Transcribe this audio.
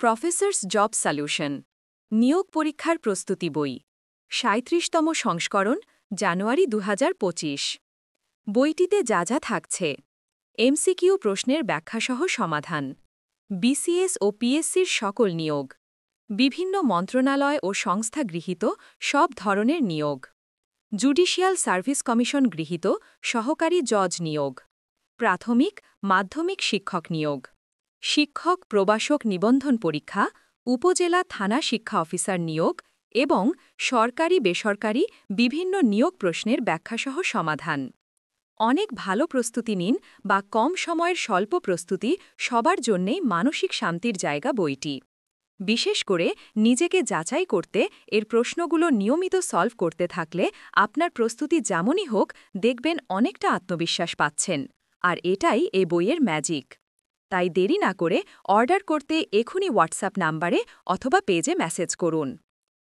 professors job solution নিয়োগ পরীক্ষার প্রস্তুতি বই ৩৭তম সংস্করণ জানুয়ারি ২০২৫ বইটিতে যা যা থাকছে এমসিকিউ প্রশ্নের ব্যাখ্যাসহ সমাধান বিসিএস ও পিএসসির সকল নিয়োগ বিভিন্ন মন্ত্রণালয় ও সংস্থা গৃহীত সব ধরনের নিয়োগ জুডিশিয়াল সার্ভিস কমিশন গৃহীত সহকারী জজ নিয়োগ প্রাথমিক মাধ্যমিক শিক্ষক নিয়োগ শিক্ষক প্রবাসক নিবন্ধন পরীক্ষা উপজেলা থানা শিক্ষা অফিসার নিয়োগ এবং সরকারি বেসরকারি বিভিন্ন নিয়োগ প্রশ্নের ব্যাখ্যাসহ সমাধান অনেক ভালো প্রস্তুতি নিন বা কম সময়ের স্বল্প প্রস্তুতি সবার জন্যেই মানসিক শান্তির জায়গা বইটি বিশেষ করে নিজেকে যাচাই করতে এর প্রশ্নগুলো নিয়মিত সলভ করতে থাকলে আপনার প্রস্তুতি যেমনই হোক দেখবেন অনেকটা আত্মবিশ্বাস পাচ্ছেন আর এটাই এই বইয়ের ম্যাজিক তাই দেরি না করে অর্ডার করতে এখনই হোয়াটসঅ্যাপ নাম্বারে অথবা পেজে মেসেজ করুন